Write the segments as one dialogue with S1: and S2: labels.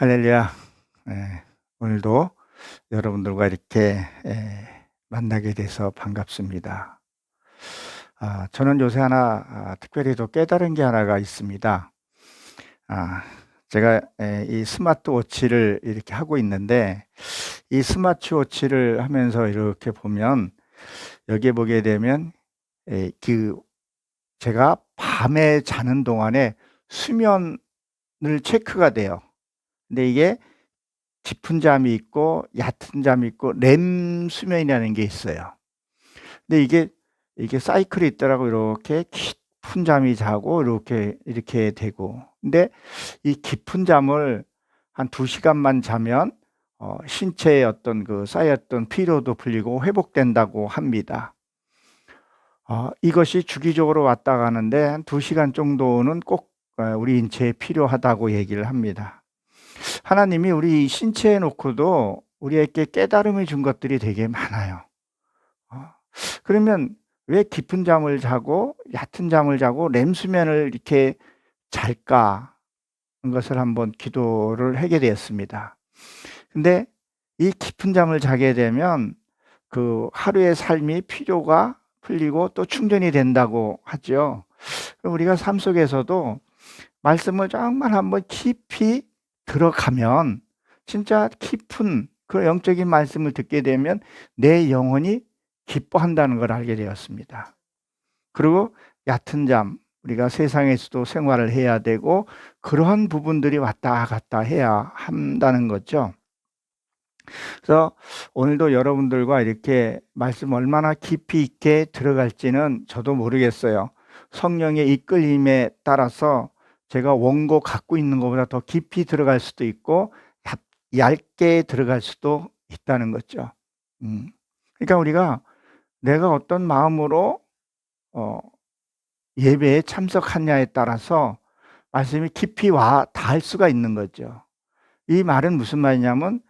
S1: 할렐루야. 오늘도 여러분들과 이렇게 만나게 돼서 반갑습니다. 저는 요새 하나 특별히 또 깨달은 게 하나가 있습니다. 제가 이 스마트워치를 이렇게 하고 있는데, 이 스마트워치를 하면서 이렇게 보면, 여기에 보게 되면 제가 밤에 자는 동안에 수면을 체크가 돼요. 근데 이게 깊은 잠이 있고 얕은 잠이 있고 렘 수면이라는 게 있어요. 근데 이게 사이클이 있더라고요. 이렇게 깊은 잠이 자고 이렇게 되고. 근데 이 깊은 잠을 한 2시간만 자면 신체에 어떤 그 쌓였던 피로도 풀리고 회복된다고 합니다. 이것이 주기적으로 왔다 가는데 한 2시간 정도는 꼭 우리 인체에 필요하다고 얘기를 합니다. 하나님이 우리 신체에 놓고도 우리에게 깨달음을 준 것들이 되게 많아요. 그러면 왜 깊은 잠을 자고 얕은 잠을 자고 렘 수면을 이렇게 잘까? 하는 것을 한번 기도를 하게 되었습니다. 근데 이 깊은 잠을 자게 되면 그 하루의 삶이 피로가 풀리고 또 충전이 된다고 하죠. 우리가 삶 속에서도 말씀을 정말 한번 깊이 들어가면 진짜 깊은 그 영적인 말씀을 듣게 되면 내 영혼이 기뻐한다는 걸 알게 되었습니다. 그리고 얕은 잠, 우리가 세상에서도 생활을 해야 되고 그러한 부분들이 왔다 갔다 해야 한다는 거죠. 그래서 오늘도 여러분들과 이렇게 말씀 얼마나 깊이 있게 들어갈지는 저도 모르겠어요. 성령의 이끌림에 따라서 제가 원고 갖고 있는 것보다 더 깊이 들어갈 수도 있고 얇게 들어갈 수도 있다는 거죠. 그러니까 우리가 내가 어떤 마음으로 예배에 참석하냐에 따라서 말씀이 깊이 와 닿을 수가 있는 거죠. 이 말은 무슨 말이냐면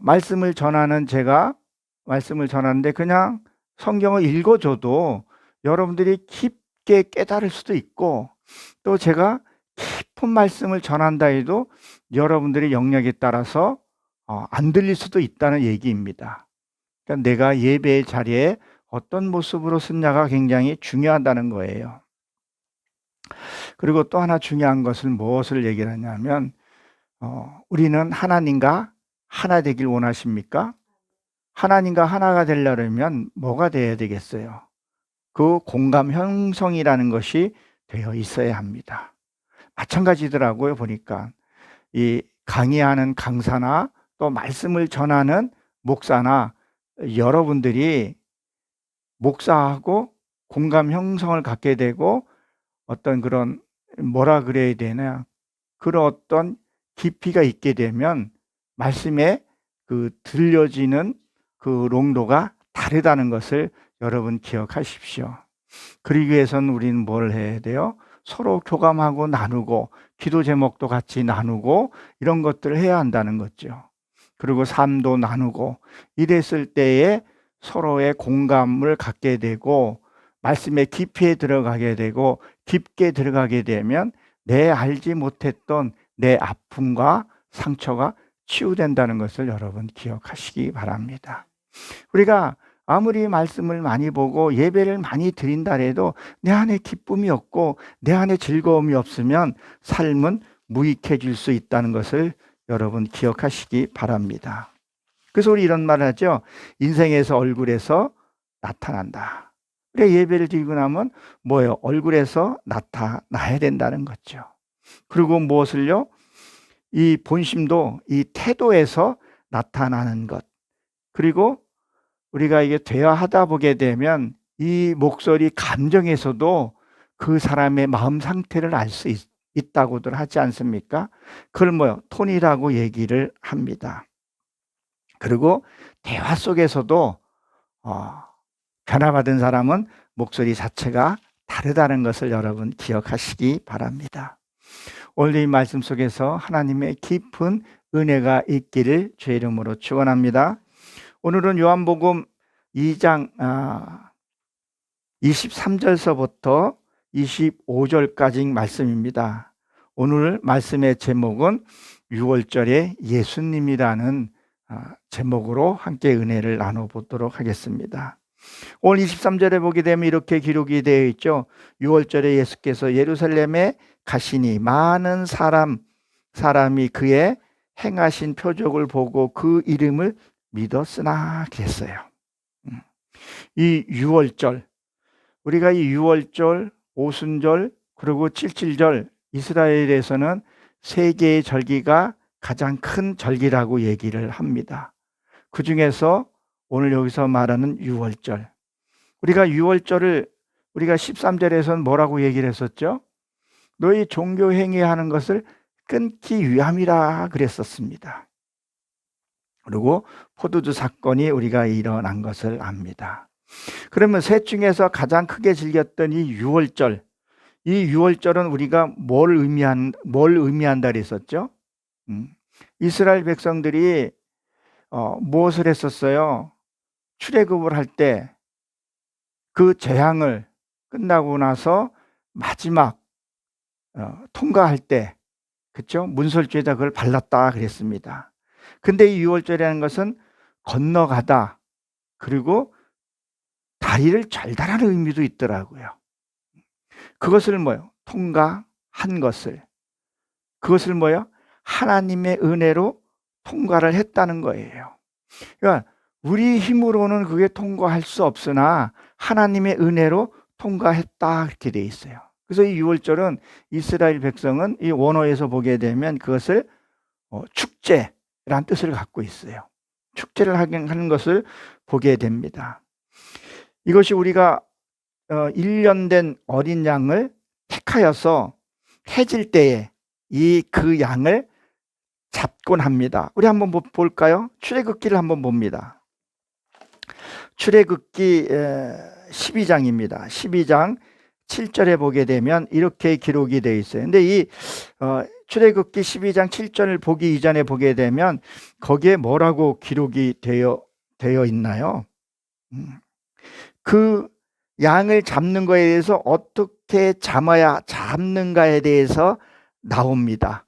S1: 말씀을 전하는 제가 말씀을 전하는데 그냥 성경을 읽어줘도 여러분들이 깊게 깨달을 수도 있고, 또 제가 깊은 말씀을 전한다 해도 여러분들의 영역에 따라서 안 들릴 수도 있다는 얘기입니다. 그러니까 내가 예배의 자리에 어떤 모습으로 서냐가 굉장히 중요하다는 거예요. 그리고 또 하나 중요한 것은 무엇을 얘기를 하냐면 우리는 하나님과 하나 되길 원하십니까? 하나님과 하나가 되려면 뭐가 돼야 되겠어요? 그 공감 형성이라는 것이 되어 있어야 합니다. 마찬가지더라고요. 보니까 이 강의하는 강사나 또 말씀을 전하는 목사나 여러분들이 목사하고 공감 형성을 갖게 되고 어떤 그런 뭐라 그래야 되나, 그런 어떤 깊이가 있게 되면 말씀에 그 들려지는 그 농도가 다르다는 것을 여러분 기억하십시오. 그러기 위해서는 우리는 뭘 해야 돼요? 서로 교감하고 나누고 기도 제목도 같이 나누고 이런 것들을 해야 한다는 거죠. 그리고 삶도 나누고 이랬을 때에 서로의 공감을 갖게 되고 말씀의 깊이에 들어가게 되고 깊게 들어가게 되면 내 알지 못했던 내 아픔과 상처가 치유된다는 것을 여러분 기억하시기 바랍니다. 우리가 아무리 말씀을 많이 보고 예배를 많이 드린다 해도 내 안에 기쁨이 없고 내 안에 즐거움이 없으면 삶은 무익해질 수 있다는 것을 여러분 기억하시기 바랍니다. 그래서 우리 이런 말을 하죠. 인생에서 얼굴에서 나타난다. 그래, 예배를 드리고 나면 뭐예요? 얼굴에서 나타나야 된다는 거죠. 그리고 무엇을요? 이 본심도 이 태도에서 나타나는 것. 그리고 우리가 이게 대화하다 보게 되면 이 목소리 감정에서도 그 사람의 마음 상태를 알 수 있다고들 하지 않습니까? 그걸 뭐요? 톤이라고 얘기를 합니다. 그리고 대화 속에서도 변화받은 사람은 목소리 자체가 다르다는 것을 여러분 기억하시기 바랍니다. 오늘 이 말씀 속에서 하나님의 깊은 은혜가 있기를 주의 이름으로 축원합니다. 오늘은 요한복음 2장 23절서부터 25절까지 말씀입니다. 오늘 말씀의 제목은 6월절의 예수님이라는 제목으로 함께 은혜를 나눠보도록 하겠습니다. 오늘 23절에 보게 되면 이렇게 기록이 되어 있죠. 6월절에 예수께서 예루살렘에 가시니 많은 사람이 그의 행하신 표적을 보고 그 이름을 믿었으나 그랬어요. 이 6월절, 우리가 이 6월절, 오순절, 그리고 칠칠절, 이스라엘에서는 세 개의 절기가 가장 큰 절기라고 얘기를 합니다. 그 중에서 오늘 여기서 말하는 6월절, 우리가 6월절을 우리가 13절에서는 뭐라고 얘기를 했었죠? 너희 종교 행위하는 것을 끊기 위함이라 그랬었습니다. 그리고 포도주 사건이 우리가 일어난 것을 압니다. 그러면 셋 중에서 가장 크게 즐겼던 이 6월절, 이 6월절은 우리가 뭘 의미한다 그랬었죠? 이스라엘 백성들이 무엇을 했었어요? 출애굽을 할 때 그 재앙을 끝나고 나서 마지막 통과할 때, 그렇죠? 문설주에다 그걸 발랐다 그랬습니다. 근데 이 6월절이라는 것은 건너가다, 그리고 다리를 절단하는 의미도 있더라고요. 그것을 뭐요? 통과한 것을. 그것을 뭐요? 하나님의 은혜로 통과를 했다는 거예요. 그러니까 우리 힘으로는 그게 통과할 수 없으나 하나님의 은혜로 통과했다 그렇게 돼 있어요. 그래서 이 6월절은 이스라엘 백성은 이 원어에서 보게 되면 그것을 축제라는 뜻을 갖고 있어요. 축제를 하는 것을 보게 됩니다. 이것이 우리가 1년 된 어린 양을 택하여서 해질 때에 그 양을 잡곤 합니다. 우리 한번 볼까요? 출애굽기를 한번 봅니다. 출애굽기 12장입니다. 12장 7절에 보게 되면 이렇게 기록이 되어 있어요. 근데 이 출애굽기 12장 7절을 보기 이전에 보게 되면 거기에 뭐라고 기록이 되어 있나요? 그 양을 잡는 거에 대해서 어떻게 잡는가에 대해서 나옵니다.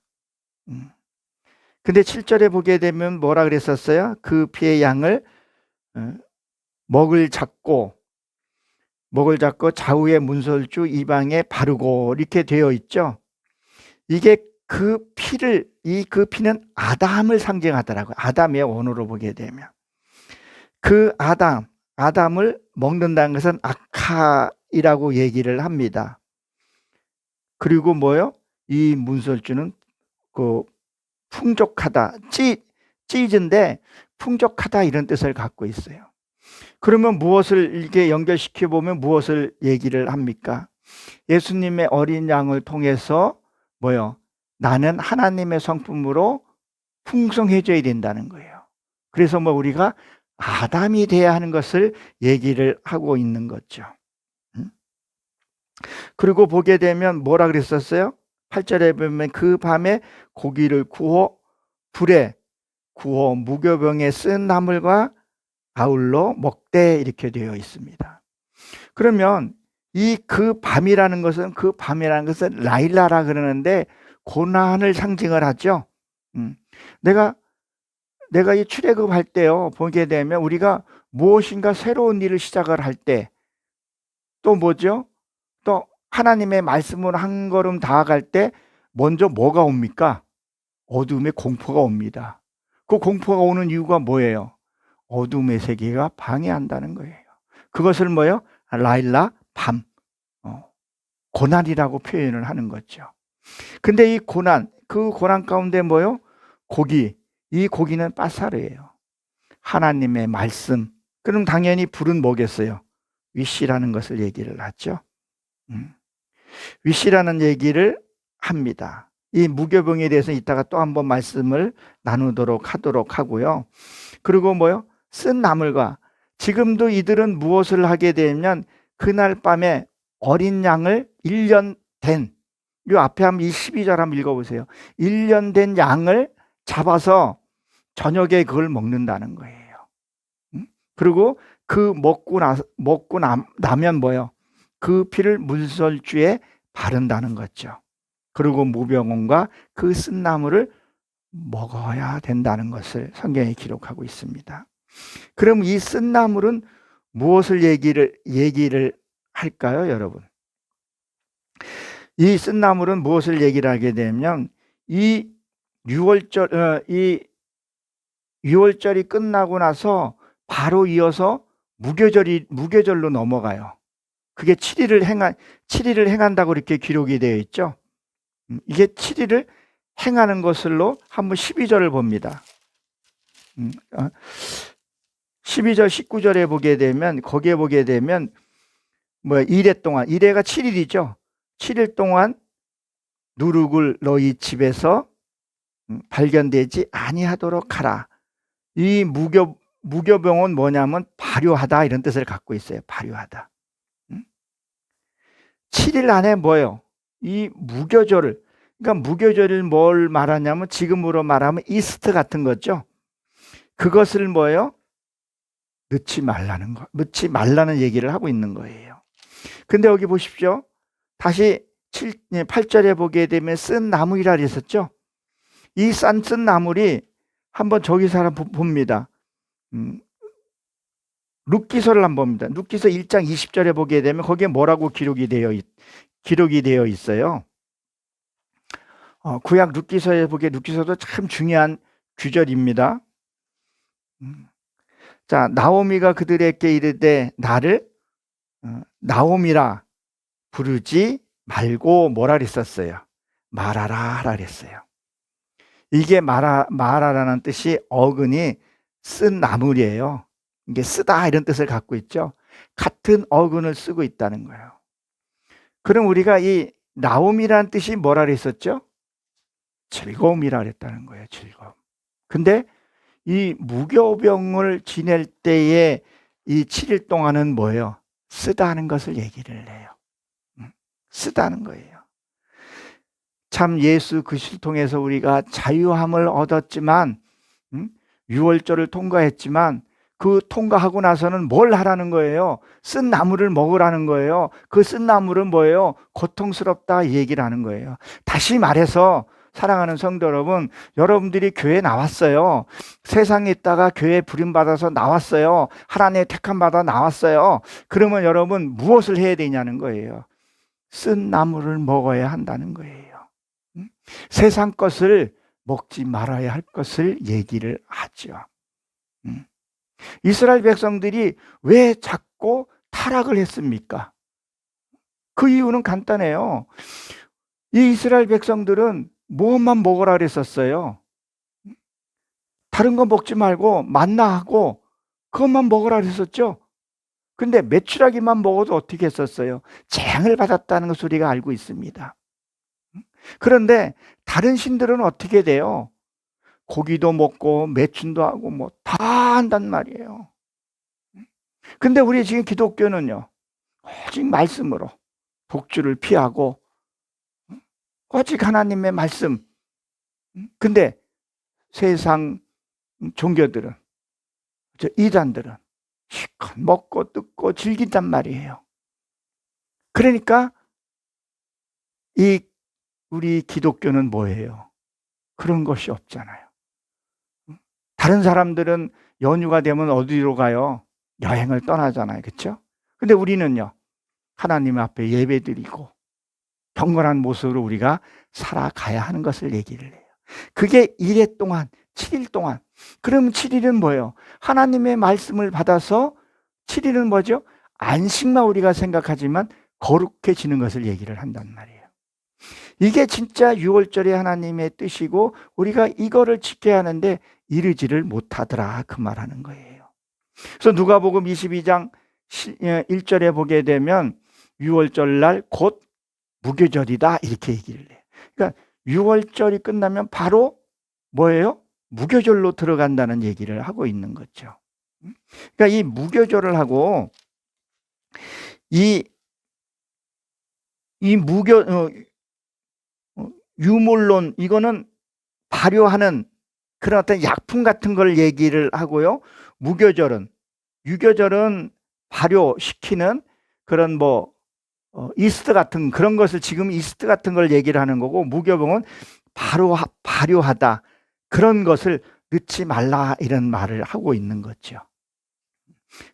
S1: 근데 7절에 보게 되면 뭐라 그랬었어요? 그 피의 양을 먹을 잡고 좌우의 문설주 이방에 바르고 이렇게 되어 있죠. 이게 그 피는 아담을 상징하더라고요. 아담의 원어로 보게 되면 그 아담을 먹는다는 것은 아카이라고 얘기를 합니다. 그리고 뭐요? 이 문설주는 그 풍족하다, 찌즈인데 풍족하다 이런 뜻을 갖고 있어요. 그러면 무엇을 이렇게 연결시켜 보면 무엇을 얘기를 합니까? 예수님의 어린 양을 통해서 뭐요? 나는 하나님의 성품으로 풍성해져야 된다는 거예요. 그래서 우리가 아담이 돼야 하는 것을 얘기를 하고 있는 거죠. 그리고 보게 되면 뭐라 그랬었어요? 8절에 보면 그 밤에 고기를 불에 구워 무교병에 쓴 나물과 아울러 먹되 이렇게 되어 있습니다. 그러면 그 밤이라는 것은 라일라라 그러는데 고난을 상징을 하죠. 내가 이 출애굽 할 때요 보게 되면 우리가 무엇인가 새로운 일을 시작을 할 때 또 뭐죠? 또 하나님의 말씀을 한 걸음 다가갈 때 먼저 뭐가 옵니까? 어둠의 공포가 옵니다. 그 공포가 오는 이유가 뭐예요? 어둠의 세계가 방해한다는 거예요. 그것을 뭐예요? 라일라, 밤, 고난이라고 표현을 하는 거죠. 근데 이 그 고난 가운데 뭐예요? 이 고기는 빠사르예요. 하나님의 말씀. 그럼 당연히 불은 뭐겠어요? 위시라는 것을 얘기를 하죠. 위시라는 얘기를 합니다. 이 무교병에 대해서 이따가 또 한번 말씀을 나누도록 하도록 하고요. 그리고 뭐요? 쓴 나물과 지금도 이들은 무엇을 하게 되면 그날 밤에 어린 양을 1년 된 요 앞에 한번 이 12절 한번 읽어보세요. 1년 된 양을 잡아서 저녁에 그걸 먹는다는 거예요. 그리고 그 먹고 나면 뭐요? 그 피를 문설주에 바른다는 거죠. 그리고 무병원과 그 쓴 나물을 먹어야 된다는 것을 성경에 기록하고 있습니다. 그럼 이 쓴나물은 무엇을 얘기를 할까요, 여러분? 이 쓴나물은 무엇을 얘기를 하게 되면 이 6월절이 끝나고 나서 바로 이어서 무교절로 넘어가요. 그게 7일을 행한다고 이렇게 기록이 되어 있죠. 이게 7일을 행하는 것으로 한번 12절을 봅니다. 12절, 19절에 보게 되면, 거기에 보게 되면, 이레 동안, 이레가 7일이죠. 7일 동안 누룩을 너희 집에서 발견되지 아니하도록 하라. 이 무교병은 뭐냐면 발효하다 이런 뜻을 갖고 있어요. 발효하다. 7일 안에 뭐예요? 이 무교절을, 그러니까 무교절을 뭘 말하냐면 지금으로 말하면 이스트 같은 거죠. 그것을 뭐예요? 넣지 말라는 얘기를 하고 있는 거예요. 근데 여기 보십시오. 다시 8절에 보게 되면 쓴 나물이라 그랬었죠. 이 쓴 나물이 한번 저기서 하나 봅니다. 룻기서를 한번 봅니다. 룻기서 1장 20절에 보게 되면 거기에 뭐라고 기록이 되어 있어요. 구약 룻기서에 보게 룻기서도 참 중요한 규절입니다. 자, 나오미가 그들에게 이르되 나를 나오미라 부르지 말고 뭐라 그랬었어요? 말하라 하라 그랬어요. 이게 말하라는 뜻이 어근이 쓴 나물이에요. 이게 쓰다 이런 뜻을 갖고 있죠. 같은 어근을 쓰고 있다는 거예요. 그럼 우리가 이 나옴이라는 뜻이 뭐라 그랬었죠? 즐거움이라 그랬다는 거예요. 즐거움. 근데 이 무교병을 지낼 때에 이 7일 동안은 뭐예요? 쓰다는 것을 얘기를 해요. 쓰다는 거예요. 참 예수 그리스도를 통해서 우리가 자유함을 얻었지만 6월절을 통과했지만 그 통과하고 나서는 뭘 하라는 거예요? 쓴 나물을 먹으라는 거예요. 그 쓴 나물은 뭐예요? 고통스럽다 얘기를 하는 거예요. 다시 말해서 사랑하는 성도 여러분, 여러분들이 교회에 나왔어요. 세상에 있다가 교회에 부름받아서 나왔어요. 하나님의 택함 받아 나왔어요. 그러면 여러분 무엇을 해야 되냐는 거예요. 쓴 나물을 먹어야 한다는 거예요. 세상 것을 먹지 말아야 할 것을 얘기를 하죠. 이스라엘 백성들이 왜 자꾸 타락을 했습니까? 그 이유는 간단해요. 이 이스라엘 백성들은 무엇만 먹으라 그랬었어요? 다른 거 먹지 말고 만나하고 그것만 먹으라 그랬었죠. 근데 메추라기만 먹어도 어떻게 했었어요? 재앙을 받았다는 것을 우리가 알고 있습니다. 그런데 다른 신들은 어떻게 돼요? 고기도 먹고 매춘도 하고 뭐 다 한단 말이에요. 근데 우리 지금 기독교는요, 오직 말씀으로 독주를 피하고 오직 하나님의 말씀. 근데 세상 종교들은, 이단들은 실컷 먹고 뜯고 즐긴단 말이에요. 그러니까 우리 기독교는 뭐예요? 그런 것이 없잖아요. 다른 사람들은 연휴가 되면 어디로 가요? 여행을 떠나잖아요. 그렇죠? 근데 우리는요, 하나님 앞에 예배드리고 경건한 모습으로 우리가 살아가야 하는 것을 얘기를 해요. 그게 1회 동안, 7일 동안. 그럼 7일은 뭐예요? 하나님의 말씀을 받아서 7일은 뭐죠? 안식만 우리가 생각하지만 거룩해지는 것을 얘기를 한단 말이에요. 이게 진짜 6월절의 하나님의 뜻이고 우리가 이거를 지켜야 하는데 이르지를 못하더라 그 말하는 거예요. 그래서 누가복음 22장 1절에 보게 되면 6월절 날 곧 무교절이다 이렇게 얘기를 해요. 그러니까 6월절이 끝나면 바로 뭐예요? 무교절로 들어간다는 얘기를 하고 있는 거죠. 그러니까 이 무교절을 하고 유물론 이거는 발효하는 그런 어떤 약품 같은 걸 얘기를 하고요. 유교절은 발효시키는 그런 이스트 같은 그런 것을 지금 이스트 같은 걸 얘기를 하는 거고 무교병은 발효하다 그런 것을 넣지 말라 이런 말을 하고 있는 거죠.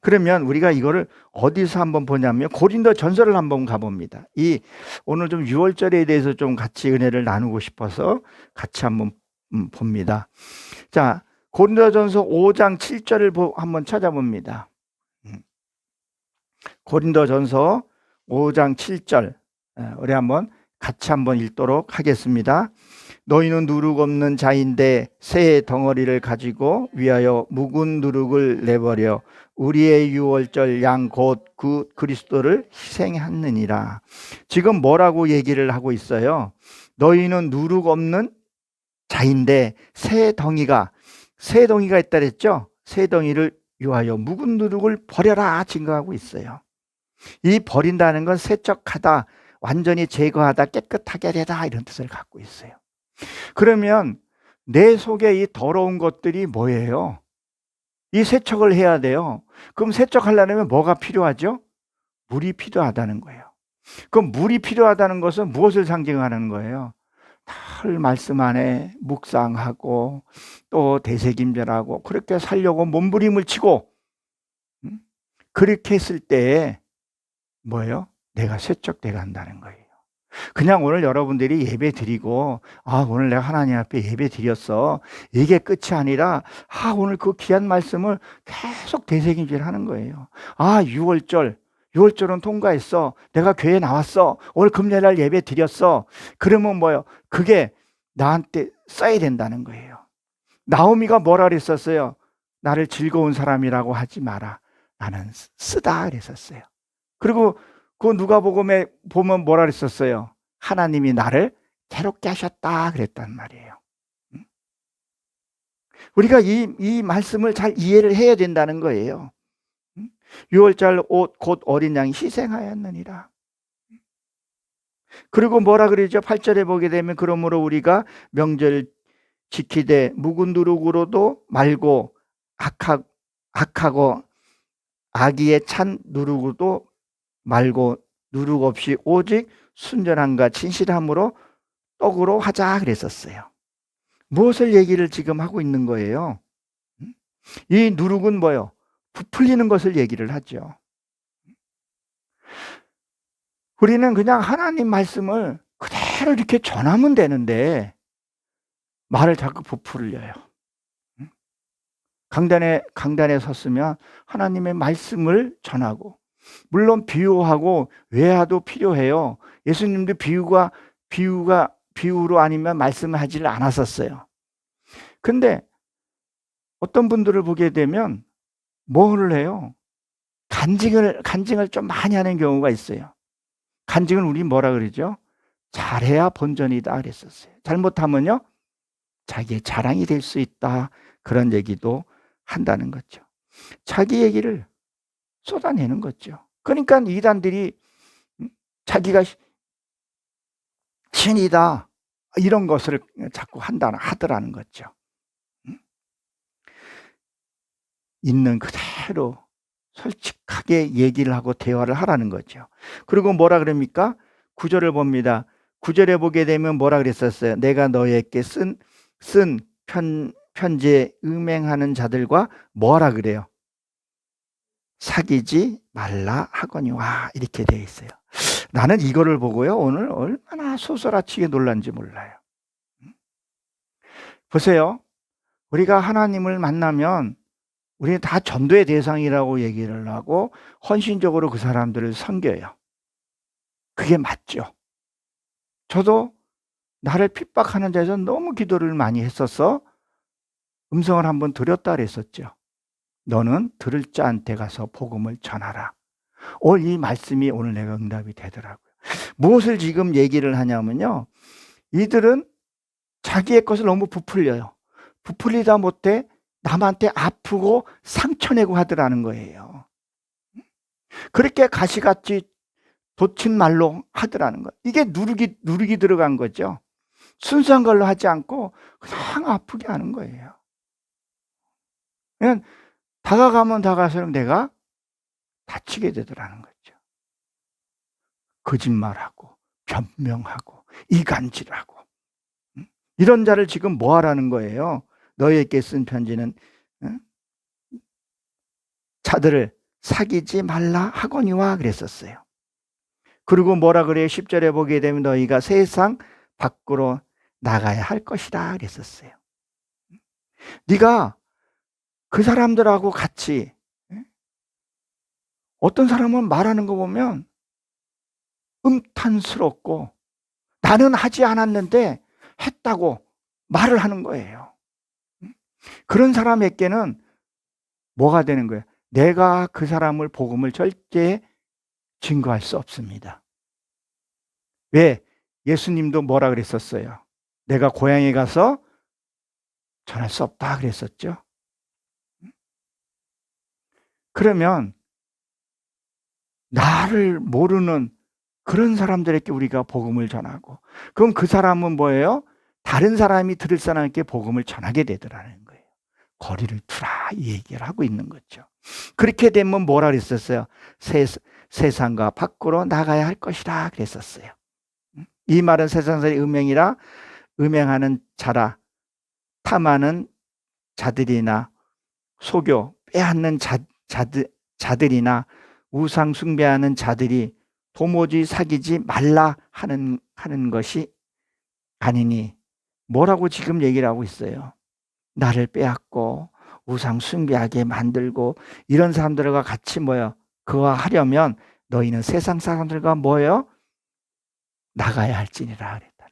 S1: 그러면 우리가 이거를 어디서 한번 보냐면 고린도 전서를 한번 가봅니다. 오늘 좀 유월절에 대해서 좀 같이 은혜를 나누고 싶어서 같이 한번 봅니다. 자, 고린도 전서 5장 7절을 한번 찾아봅니다. 고린도 전서 5장 7절 우리 한번 같이 한번 읽도록 하겠습니다. 너희는 누룩 없는 자인데 새 덩어리를 가지고 위하여 묵은 누룩을 내버려 우리의 유월절 양 곧 그 그리스도를 희생하느니라. 지금 뭐라고 얘기를 하고 있어요? 너희는 누룩 없는 자인데 새 덩이가 있다 그랬죠? 새 덩이를 위하여 묵은 누룩을 버려라 증거하고 있어요. 이 버린다는 건 세척하다, 완전히 제거하다, 깨끗하게 되다 이런 뜻을 갖고 있어요. 그러면 내 속에 이 더러운 것들이 뭐예요? 이 세척을 해야 돼요. 그럼 세척하려면 뭐가 필요하죠? 물이 필요하다는 거예요. 그럼 물이 필요하다는 것은 무엇을 상징하는 거예요? 늘 말씀 안에 묵상하고 또 대세김절하고 그렇게 살려고 몸부림을 치고 그렇게 했을 때에 뭐예요? 내가 세척돼 간다는 거예요. 그냥 오늘 여러분들이 예배 드리고 오늘 내가 하나님 앞에 예배 드렸어 이게 끝이 아니라 오늘 그 귀한 말씀을 계속 되새김질 하는 거예요. 6월절은 통과했어. 내가 교회에 나왔어. 오늘 금요일날 예배 드렸어. 그러면 뭐예요? 그게 나한테 써야 된다는 거예요. 나오미가 뭐라 그랬었어요? 나를 즐거운 사람이라고 하지 마라. 나는 쓰다 그랬었어요. 그리고 그 누가복음에 보면 뭐라 그랬었어요? 하나님이 나를 괴롭게 하셨다 그랬단 말이에요. 우리가 이 말씀을 잘 이해를 해야 된다는 거예요. 6월절 옷 곧 어린 양이 희생하였느니라. 그리고 뭐라 그러죠? 8절에 보게 되면 그러므로 우리가 명절 지키되 묵은 누룩으로도 말고 악하고 악의에 찬 누룩으로도 말고 누룩 없이 오직 순전함과 진실함으로 떡으로 하자 그랬었어요. 무엇을 얘기를 지금 하고 있는 거예요? 이 누룩은 뭐예요? 부풀리는 것을 얘기를 하죠. 우리는 그냥 하나님 말씀을 그대로 이렇게 전하면 되는데 말을 자꾸 부풀려요. 강단에 섰으면 하나님의 말씀을 전하고 물론 비유하고 외화도 필요해요. 예수님도 비유로 아니면 말씀을 하지를 않았었어요. 근데 어떤 분들을 보게 되면 뭐를 해요? 간증을 좀 많이 하는 경우가 있어요. 간증은 우리 뭐라 그러죠? 잘해야 본전이다 그랬었어요. 잘못하면요 자기의 자랑이 될 수 있다 그런 얘기도 한다는 거죠. 자기 얘기를 쏟아내는 거죠. 그러니까 이단들이 자기가 신이다 이런 것을 자꾸 하더라는 거죠. 있는 그대로 솔직하게 얘기를 하고 대화를 하라는 거죠. 그리고 뭐라 그럽니까? 9절을 봅니다. 9절에 보게 되면 뭐라 그랬었어요? 내가 너에게 쓴 편지에 음행하는 자들과 뭐라 그래요? 사귀지 말라 하거니와 이렇게 되어 있어요. 나는 이거를 보고요 오늘 얼마나 소스라치게 놀란지 몰라요. 보세요. 우리가 하나님을 만나면 우리는 다 전도의 대상이라고 얘기를 하고 헌신적으로 그 사람들을 섬겨요. 그게 맞죠. 저도 나를 핍박하는 자에서 너무 기도를 많이 했어서 음성을 한번 드렸다 그랬었죠. 너는 들을 자한테 가서 복음을 전하라. 오늘 이 말씀이 오늘 내가 응답이 되더라고요. 무엇을 지금 얘기를 하냐면요. 이들은 자기의 것을 너무 부풀려요. 부풀리다 못해 남한테 아프고 상처내고 하더라는 거예요. 그렇게 가시같이 돋친 말로 하더라는 거예요. 이게 누룩이 들어간 거죠. 순수한 걸로 하지 않고 그냥 아프게 하는 거예요. 그냥 다가가면 다가갈수록 내가 다치게 되더라는 거죠. 거짓말하고 변명하고 이간질하고 이런 자를 지금 뭐 하라는 거예요? 너희에게 쓴 편지는 자들을 사귀지 말라 하거니와 그랬었어요. 그리고 뭐라 그래요? 10절에 보게 되면 너희가 세상 밖으로 나가야 할 것이다 그랬었어요. 네가 그 사람들하고 같이, 어떤 사람은 말하는 거 보면 음탄스럽고 나는 하지 않았는데 했다고 말을 하는 거예요. 그런 사람에게는 뭐가 되는 거예요? 내가 그 사람을 복음을 절대 증거할 수 없습니다. 왜? 예수님도 뭐라 그랬었어요? 내가 고향에 가서 전할 수 없다 그랬었죠. 그러면 나를 모르는 그런 사람들에게 우리가 복음을 전하고, 그럼 그 사람은 뭐예요? 다른 사람이 들을 사람에게 복음을 전하게 되더라는 거예요. 거리를 두라 이 얘기를 하고 있는 거죠. 그렇게 되면 뭐라 그랬었어요? 세상과 밖으로 나가야 할 것이라 그랬었어요. 이 말은 세상살이 음행이라 음행하는 자라, 탐하는 자들이나 속여 빼앗는 자들이나 우상 숭배하는 자들이 도무지 사귀지 말라 하는 것이 아니니, 뭐라고 지금 얘기를 하고 있어요? 나를 빼앗고 우상 숭배하게 만들고 이런 사람들과 같이 뭐요? 그와 하려면 너희는 세상 사람들과 뭐요? 나가야 할지니라 그랬다.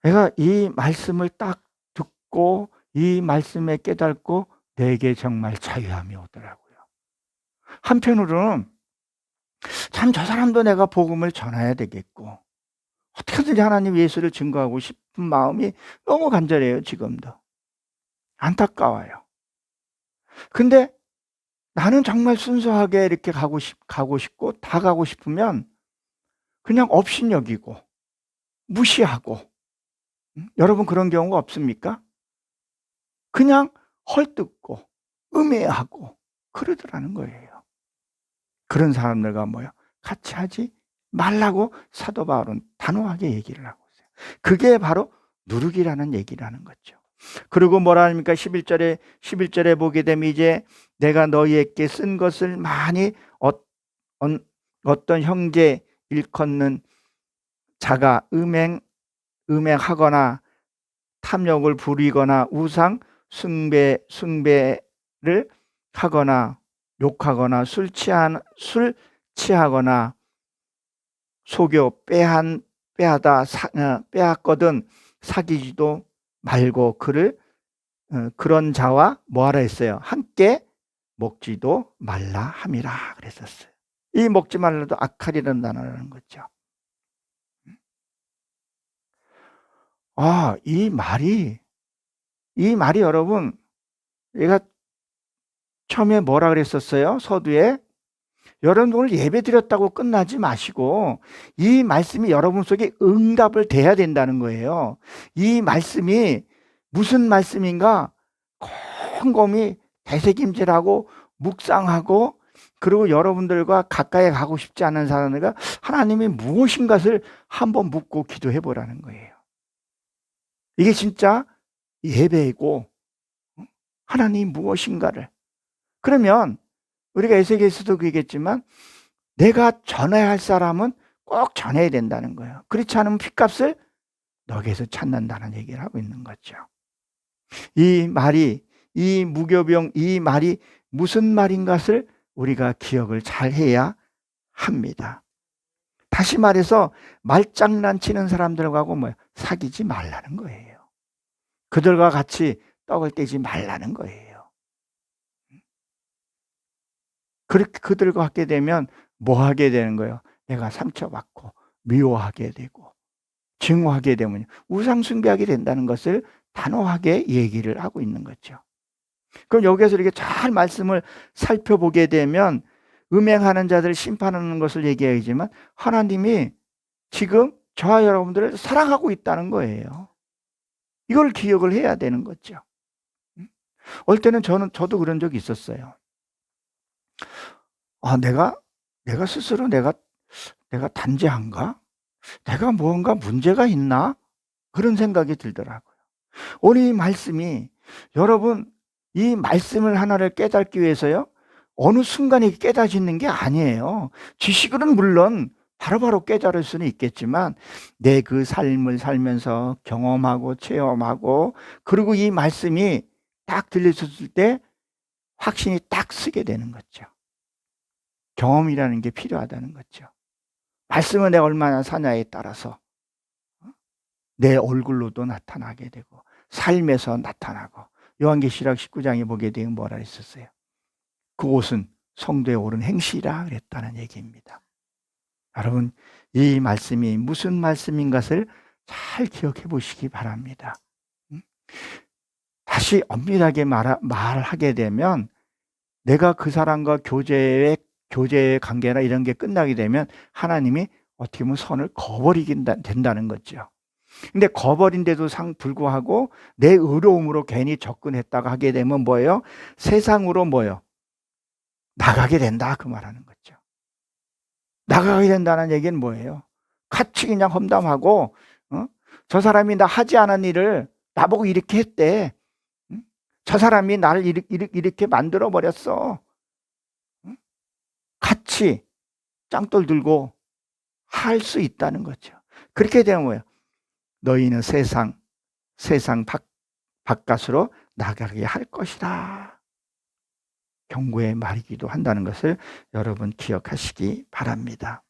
S1: 내가 이 말씀을 딱 듣고 이 말씀에 깨닫고 내게 정말 자유함이 오더라고요. 한편으로는 참 저 사람도 내가 복음을 전해야 되겠고 어떻게든지 하나님 예수를 증거하고 싶은 마음이 너무 간절해요. 지금도 안타까워요. 근데 나는 정말 순수하게 이렇게 가고 싶고 다 가고 싶으면 그냥 업신여기고 무시하고, 여러분 그런 경우가 없습니까? 그냥 헐뜯고 음해하고 그러더라는 거예요. 그런 사람들과 뭐요? 같이 하지 말라고 사도 바울은 단호하게 얘기를 하고 있어요. 그게 바로 누룩이라는 얘기라는 거죠. 그리고 뭐라 합니까? 11절에 보게 되면 이제 내가 너희에게 쓴 것을 많이 어떤 형제 일컫는 자가 음행하거나 탐욕을 부리거나 우상 숭배를 하거나 욕하거나 술 취하거나 속여 빼앗거든 사귀지도 말고 그런 자와 뭐하라 했어요? 함께 먹지도 말라 함이라 그랬었어요. 이 먹지 말라도 악하리라는 단어라는 거죠. 이 말이 여러분, 얘가 처음에 뭐라 그랬었어요? 서두에 여러분 오늘 예배 드렸다고 끝나지 마시고 이 말씀이 여러분 속에 응답을 돼야 된다는 거예요. 이 말씀이 무슨 말씀인가 곰곰이 되새김질하고 묵상하고, 그리고 여러분들과 가까이 가고 싶지 않은 사람들과 하나님이 무엇인가를 한번 묻고 기도해 보라는 거예요. 이게 진짜 예배이고 하나님 무엇인가를, 그러면 우리가 에세겔에서도 그러겠지만 내가 전해야 할 사람은 꼭 전해야 된다는 거예요. 그렇지 않으면 핏값을 너에게서 찾는다는 얘기를 하고 있는 거죠. 이 말이, 이 무교병 이 말이 무슨 말인 것을 우리가 기억을 잘 해야 합니다. 다시 말해서 말장난치는 사람들하고 사귀지 말라는 거예요. 그들과 같이 떡을 떼지 말라는 거예요. 그렇게 그들과 하게 되면 뭐 하게 되는 거예요? 내가 상처받고 미워하게 되고 증오하게 되면 우상 숭배하게 된다는 것을 단호하게 얘기를 하고 있는 거죠. 그럼 여기에서 이렇게 잘 말씀을 살펴보게 되면 음행하는 자들을 심판하는 것을 얘기하지만 하나님이 지금 저와 여러분들을 사랑하고 있다는 거예요. 이걸 기억을 해야 되는 거죠. 어떨 때는 저도 그런 적이 있었어요. 내가 스스로 내가 단죄한가? 내가 무언가 문제가 있나? 그런 생각이 들더라고요. 오늘 이 말씀이 여러분 이 말씀을 하나를 깨닫기 위해서요. 어느 순간에 깨닫는 게 아니에요. 지식으로는 물론 바로바로 깨달을 수는 있겠지만 내 그 삶을 살면서 경험하고 체험하고 그리고 이 말씀이 딱 들려줬을 때 확신이 딱 쓰게 되는 거죠. 경험이라는 게 필요하다는 거죠. 말씀을 내가 얼마나 사냐에 따라서 내 얼굴로도 나타나게 되고 삶에서 나타나고 요한계시록 19장에 보게 되면 뭐라 했었어요? 그곳은 성도에 옳은 행실이라 그랬다는 얘기입니다. 여러분 이 말씀이 무슨 말씀인 것을 잘 기억해 보시기 바랍니다. 다시 엄밀하게 말하게 되면 내가 그 사람과 교제의 관계나 이런 게 끝나게 되면 하나님이 어떻게 보면 선을 거버리게 된다는 거죠. 근데 거버린데도 불구하고 내 의로움으로 괜히 접근했다가 하게 되면 뭐예요? 세상으로 뭐예요? 나가게 된다 그 말하는 거죠. 나가게 된다는 얘기는 뭐예요? 같이 그냥 험담하고 저 사람이 나 하지 않은 일을 나보고 이렇게 했대. 저 사람이 나를 이렇게 만들어 버렸어. 같이 짱돌 들고 할 수 있다는 거죠. 그렇게 되면 뭐예요? 너희는 세상 바깥으로 나가게 할 것이다. 경고의 말이기도 한다는 것을 여러분 기억하시기 바랍니다.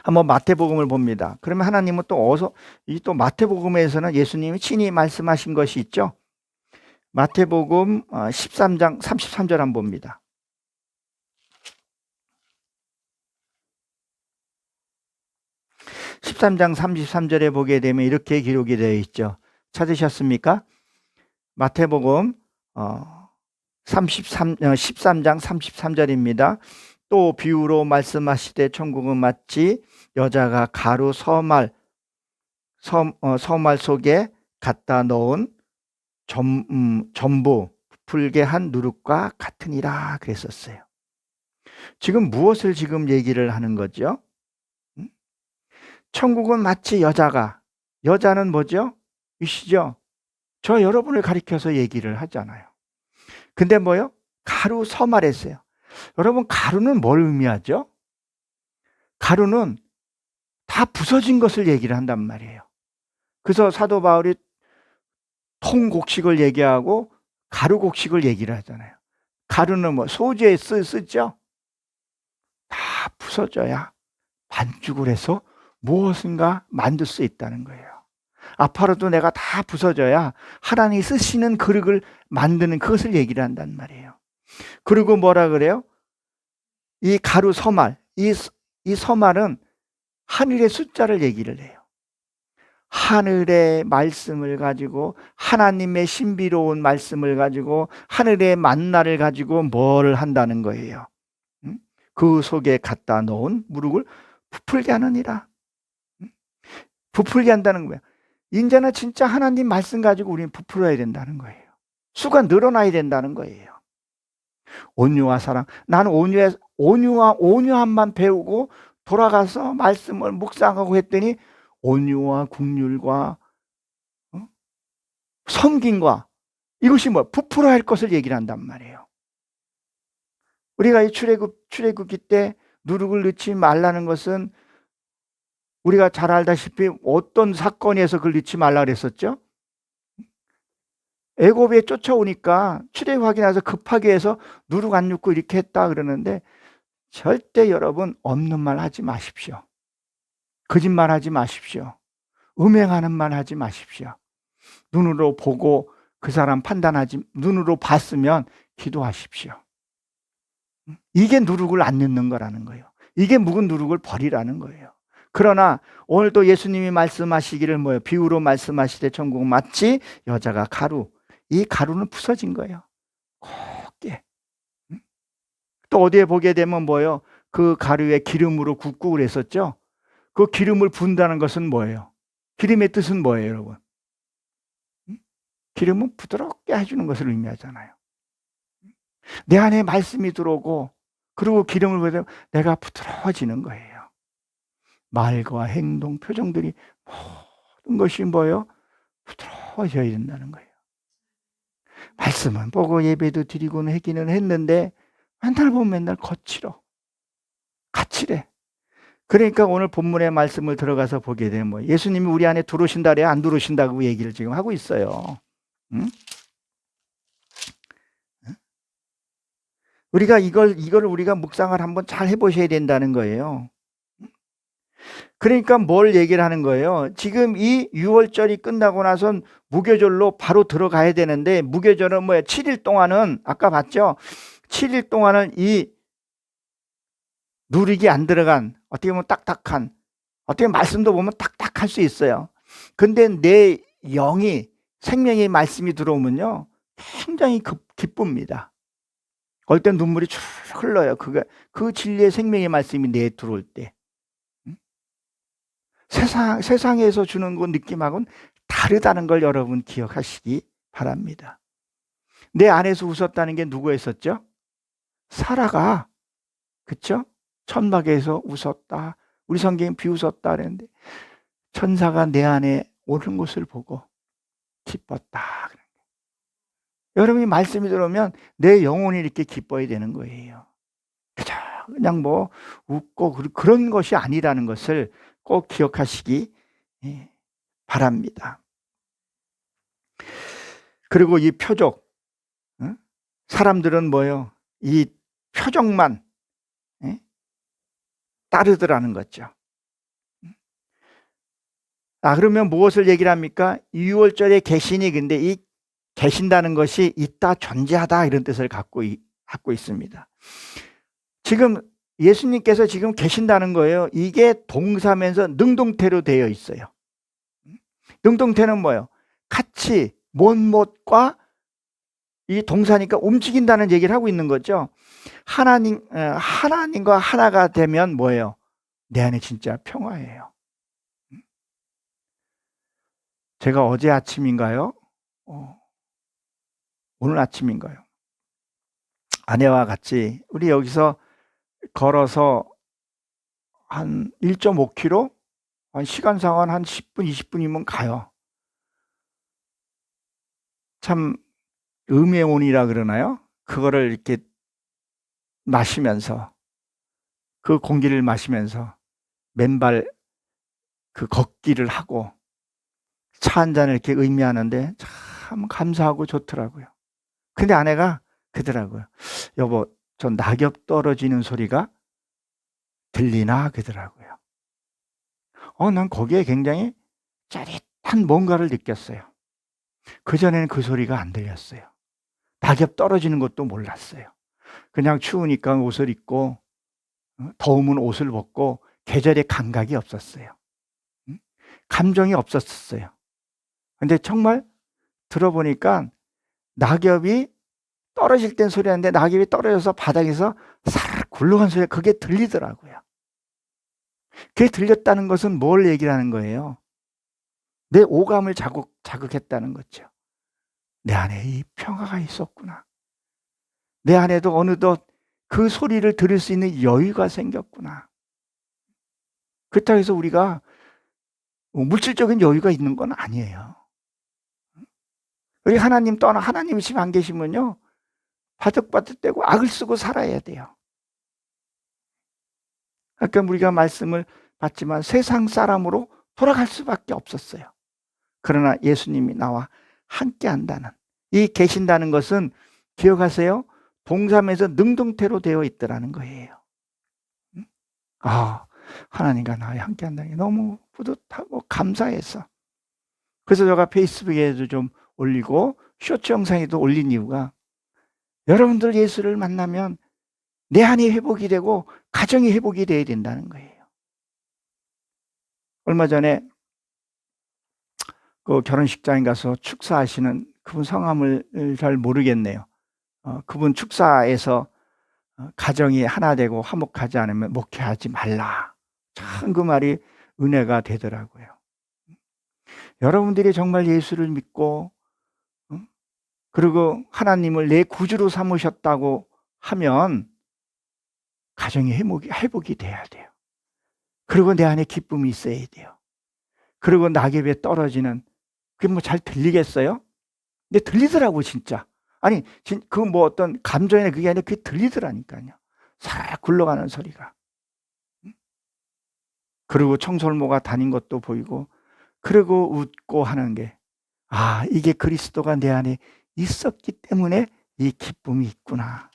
S1: 한번 마태복음을 봅니다. 그러면 하나님은 또 마태복음에서는 예수님이 친히 말씀하신 것이 있죠. 마태복음 13장 33절 한번 봅니다. (13장 33절에) 보게 되면 이렇게 기록이 되어 있죠. 찾으셨습니까? 마태복음 13장 33절입니다. 또 비유로 말씀하시되 천국은 마치 여자가 가루 서말 속에 갖다 넣은 전부 부풀게 한 누룩과 같으니라 그랬었어요. 지금 무엇을 지금 얘기를 하는 거죠? 천국은 마치 여자는 뭐죠? 이시죠? 저 여러분을 가리켜서 얘기를 하잖아요. 근데 뭐요? 가루 서말했어요. 여러분 가루는 뭘 의미하죠? 가루는 다 부서진 것을 얘기를 한단 말이에요. 그래서 사도 바울이 통곡식을 얘기하고 가루곡식을 얘기를 하잖아요. 가루는 뭐 소재에 쓰죠? 다 부서져야 반죽을 해서 무엇인가 만들 수 있다는 거예요. 앞으로도 내가 다 부서져야 하나님이 쓰시는 그릇을 만드는 그것을 얘기를 한단 말이에요. 그리고 뭐라 그래요? 이 가루 서말, 이 서말은 하늘의 숫자를 얘기를 해요. 하늘의 말씀을 가지고 하나님의 신비로운 말씀을 가지고 하늘의 만나를 가지고 뭘 한다는 거예요? 그 속에 갖다 놓은 무릇을 부풀게 하느니라. 부풀게 한다는 거예요. 이제는 진짜 하나님 말씀 가지고 우리는 부풀어야 된다는 거예요. 수가 늘어나야 된다는 거예요. 온유와 사랑. 나는 온유함만 배우고 돌아가서 말씀을 묵상하고 했더니 온유와 긍휼과 섬김과 이것이 부풀어야 할 것을 얘기를 한단 말이에요. 우리가 이 출애굽기 때 누룩을 넣지 말라는 것은 우리가 잘 알다시피 어떤 사건에서 그걸 넣지 말라 그랬었죠? 애굽에 쫓아오니까 출애굽하기 나서 급하게 해서 누룩 안 넣고 이렇게 했다 그러는데 절대 여러분 없는 말 하지 마십시오. 거짓말 하지 마십시오. 음행하는 말 하지 마십시오. 눈으로 보고 그 사람 눈으로 봤으면 기도하십시오. 이게 누룩을 안 넣는 거라는 거예요. 이게 묵은 누룩을 버리라는 거예요. 그러나 오늘도 예수님이 말씀하시기를 비유로 말씀하시되 천국은 마치 여자가 가루. 이 가루는 부서진 거예요. 곱게. 또 어디에 보게 되면 그 가루에 기름으로 굽고 그랬었죠. 그 기름을 부은다는 것은 뭐예요? 기름의 뜻은 뭐예요, 여러분? 기름은 부드럽게 해주는 것을 의미하잖아요. 내 안에 말씀이 들어오고 그리고 기름을 부으면 내가 부드러워지는 거예요. 말과 행동, 표정들이 모든 것이 뭐예요? 부드러워져야 된다는 거예요. 말씀은 보고 예배도 드리고는 하기는 했는데 맨날 보면 맨날 거칠어. 그러니까 오늘 본문의 말씀을 들어가서 보게 되면 뭐 예수님이 우리 안에 들어오신다 그래야 안 들어오신다고 얘기를 지금 하고 있어요. 응? 우리가 이걸 우리가 묵상을 한번 잘 해보셔야 된다는 거예요. 그러니까 뭘 얘기를 하는 거예요? 지금 이 유월절이 끝나고 나선 무교절로 바로 들어가야 되는데, 무교절은 뭐예요? 7일 동안은 아까 봤죠? 7일 동안은 이 누룩이 안 들어간, 어떻게 보면 딱딱한, 어떻게 말씀도 보면 딱딱할 수 있어요. 근데 내 영이, 생명의 말씀이 들어오면요 굉장히 기쁩니다. 어떨 땐 눈물이 쭉 흘러요. 그 진리의 생명의 말씀이 내에 들어올 때. 세상에서 주는 그 느낌하고는 다르다는 걸 여러분 기억하시기 바랍니다. 내 안에서 웃었다는 게 누구였었죠? 사라가, 그쵸? 천막에서 웃었다. 우리 성경에 비웃었다 그랬는데 천사가 내 안에 오는 것을 보고 기뻤다. 여러분이 말씀이 들어오면 내 영혼이 이렇게 기뻐야 되는 거예요. 그냥 뭐 웃고 그런 것이 아니라는 것을 꼭 기억하시기 바랍니다. 그리고 이 표적, 사람들은 뭐예요? 이 표적만 따르더라는 거죠. 그러면 무엇을 얘기를 합니까? 6월절에 계시니, 근데 이 계신다는 것이 있다, 존재하다 이런 뜻을 갖고 있습니다. 지금 예수님께서 지금 계신다는 거예요. 이게 동사면서 능동태로 되어 있어요. 능동태는 뭐예요? 같이 못과 이 동사니까 움직인다는 얘기를 하고 있는 거죠. 하나님과 하나가 되면 뭐예요? 내 안에 진짜 평화예요. 제가 어제 아침인가요? 오늘 아침인가요? 아내와 같이 우리 여기서 걸어서 한 1.5km, 한 시간상은 한 10분, 20분이면 가요. 참 음해온이라 그러나요? 그거를 이렇게 마시면서, 그 공기를 마시면서 맨발 그 걷기를 하고 차 한 잔을 이렇게 의미하는데 참 감사하고 좋더라고요. 근데 아내가 그러더라고요. 여보, 저 낙엽 떨어지는 소리가 들리나? 그러더라고요. 난 거기에 굉장히 짜릿한 뭔가를 느꼈어요. 그전에는 그 소리가 안 들렸어요. 낙엽 떨어지는 것도 몰랐어요. 그냥 추우니까 옷을 입고, 더우면 옷을 벗고, 계절의 감각이 없었어요. 감정이 없었어요. 근데 정말 들어보니까 낙엽이 떨어질 땐 소리였는데 낙엽이 떨어져서 바닥에서 사르르 굴러간 소리가 그게 들리더라고요. 그게 들렸다는 것은 뭘 얘기를 하는 거예요? 내 오감을 자극했다는 거죠. 내 안에 이 평화가 있었구나. 내 안에도 어느덧 그 소리를 들을 수 있는 여유가 생겼구나. 그렇다고 해서 우리가 물질적인 여유가 있는 건 아니에요. 우리 하나님이 지금 안 계시면요, 바득바득대고 악을 쓰고 살아야 돼요. 아까 우리가 말씀을 받지만 세상 사람으로 돌아갈 수밖에 없었어요. 그러나 예수님이 나와 함께 한다는, 이 계신다는 것은 기억하세요? 동사면서 능동태로 되어 있더라는 거예요. 하나님과 나와 함께 한다는 게 너무 뿌듯하고 감사해서. 그래서 제가 페이스북에도 좀 올리고 쇼츠 영상에도 올린 이유가, 여러분들 예수를 만나면 내 안이 회복이 되고 가정이 회복이 돼야 된다는 거예요. 얼마 전에 그 결혼식장에 가서 축사하시는 그분 성함을 잘 모르겠네요. 그분 축사에서 가정이 하나 되고 화목하지 않으면 목회하지 말라. 참 그 말이 은혜가 되더라고요. 여러분들이 정말 예수를 믿고 그리고 하나님을 내 구주로 삼으셨다고 하면 가정이 회복이 돼야 돼요. 그리고 내 안에 기쁨이 있어야 돼요. 그리고 낙엽에 떨어지는, 그게 뭐 잘 들리겠어요? 근데 들리더라고, 진짜. 아니, 그 뭐 어떤 감정이나 그게 아니라 그게 들리더라니까요. 싹 굴러가는 소리가. 그리고 청설모가 다닌 것도 보이고, 그리고 웃고 하는 게, 아, 이게 그리스도가 내 안에 있었기 때문에 이 기쁨이 있구나.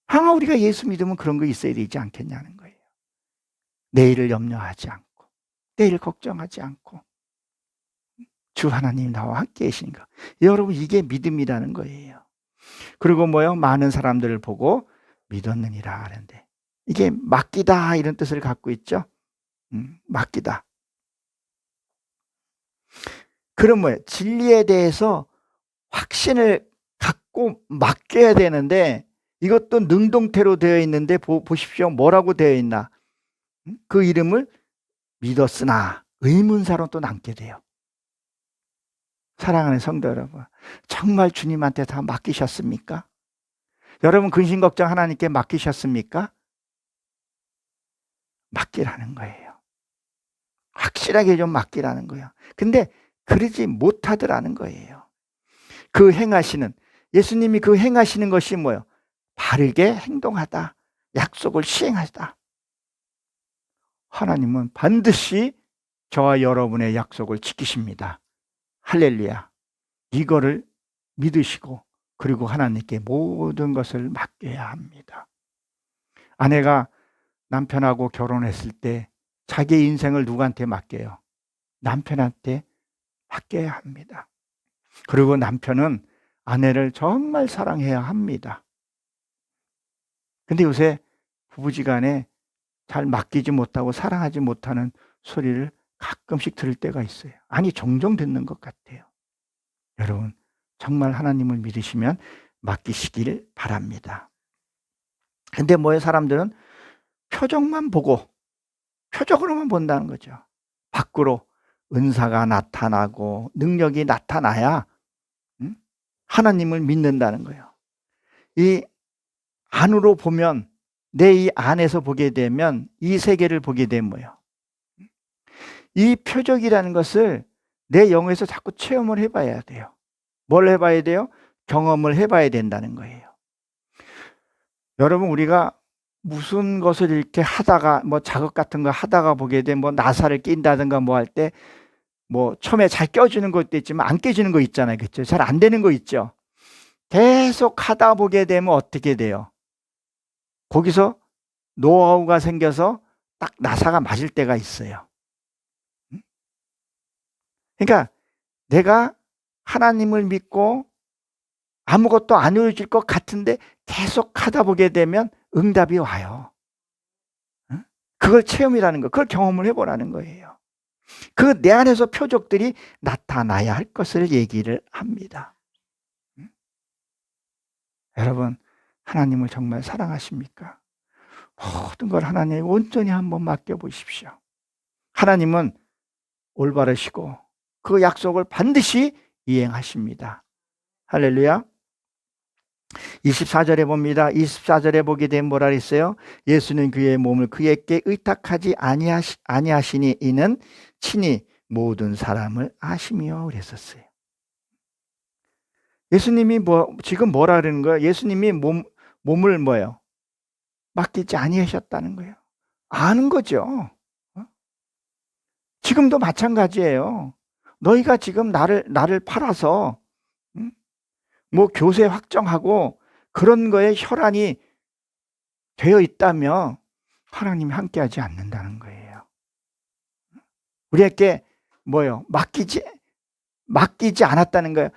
S1: 항상 우리가 예수 믿으면 그런 거 있어야 되지 않겠냐는 거예요. 내일을 염려하지 않고, 내일 걱정하지 않고, 주 하나님 나와 함께 계시니까. 여러분, 이게 믿음이라는 거예요. 그리고 뭐요? 많은 사람들을 보고 믿었느니라 하는데, 이게 맡기다 이런 뜻을 갖고 있죠. 맡기다. 그럼 뭐예요? 진리에 대해서 확신을 갖고 맡겨야 되는데, 이것도 능동태로 되어 있는데 보십시오. 뭐라고 되어 있나? 그 이름을 믿었으나 의문사로 또 남게 돼요. 사랑하는 성도 여러분, 정말 주님한테 다 맡기셨습니까? 여러분 근심 걱정 하나님께 맡기셨습니까? 맡기라는 거예요. 확실하게 좀 맡기라는 거예요. 근데 그러지 못하더라는 거예요. 그 행하시는, 예수님이 그 행하시는 것이 뭐예요? 바르게 행동하다, 약속을 시행하다. 하나님은 반드시 저와 여러분의 약속을 지키십니다. 할렐루야. 이거를 믿으시고, 그리고 하나님께 모든 것을 맡겨야 합니다. 아내가 남편하고 결혼했을 때 자기의 인생을 누구한테 맡겨요? 남편한테 맡겨야 합니다. 그리고 남편은 아내를 정말 사랑해야 합니다. 근데 요새 부부지간에 잘 맡기지 못하고 사랑하지 못하는 소리를 가끔씩 들을 때가 있어요. 아니, 종종 듣는 것 같아요. 여러분, 정말 하나님을 믿으시면 맡기시길 바랍니다. 근데 뭐예요? 사람들은 표정만 보고, 표적으로만 본다는 거죠. 밖으로 은사가 나타나고 능력이 나타나야 하나님을 믿는다는 거예요. 이 안으로 보면, 내 이 안에서 보게 되면 이 세계를 보게 되면 뭐예요? 이 표적이라는 것을 내 영에서 자꾸 체험을 해봐야 돼요. 뭘 해봐야 돼요? 경험을 해봐야 된다는 거예요. 여러분, 우리가 무슨 것을 이렇게 하다가, 뭐 작업 같은 거 하다가 보게 되면 뭐 나사를 낀다든가 뭐 할 때, 뭐 처음에 잘 껴주는 것도 있지만 안 깨지는 거 있잖아요. 그렇죠? 잘 안 되는 거 있죠. 계속 하다 보게 되면 어떻게 돼요? 거기서 노하우가 생겨서 딱 나사가 맞을 때가 있어요. 그러니까 내가 하나님을 믿고 아무것도 안 이루어질 것 같은데 계속 하다 보게 되면 응답이 와요. 그걸 체험이라는 거, 그걸 경험을 해보라는 거예요. 그 내 안에서 표적들이 나타나야 할 것을 얘기를 합니다. 여러분, 하나님을 정말 사랑하십니까? 모든 걸 하나님께 온전히 한번 맡겨보십시오. 하나님은 올바르시고 그 약속을 반드시 이행하십니다. 할렐루야. 24절에 봅니다. 24절에 보게 되면 뭐라 그랬어요? 예수는 그의 몸을 그에게 의탁하지 아니하시니 이는 친히 모든 사람을 아시며 그랬었어요. 예수님이 지금 뭐라 그러는 거예요? 예수님이 몸을 뭐예요? 맡기지 아니하셨다는 거예요. 아는 거죠. 지금도 마찬가지예요. 너희가 지금 나를 팔아서 뭐 교세 확정하고 그런 거에 혈안이 되어 있다면 하나님이 함께하지 않는다는 거예요. 우리에게 뭐요? 맡기지 않았다는 거예요.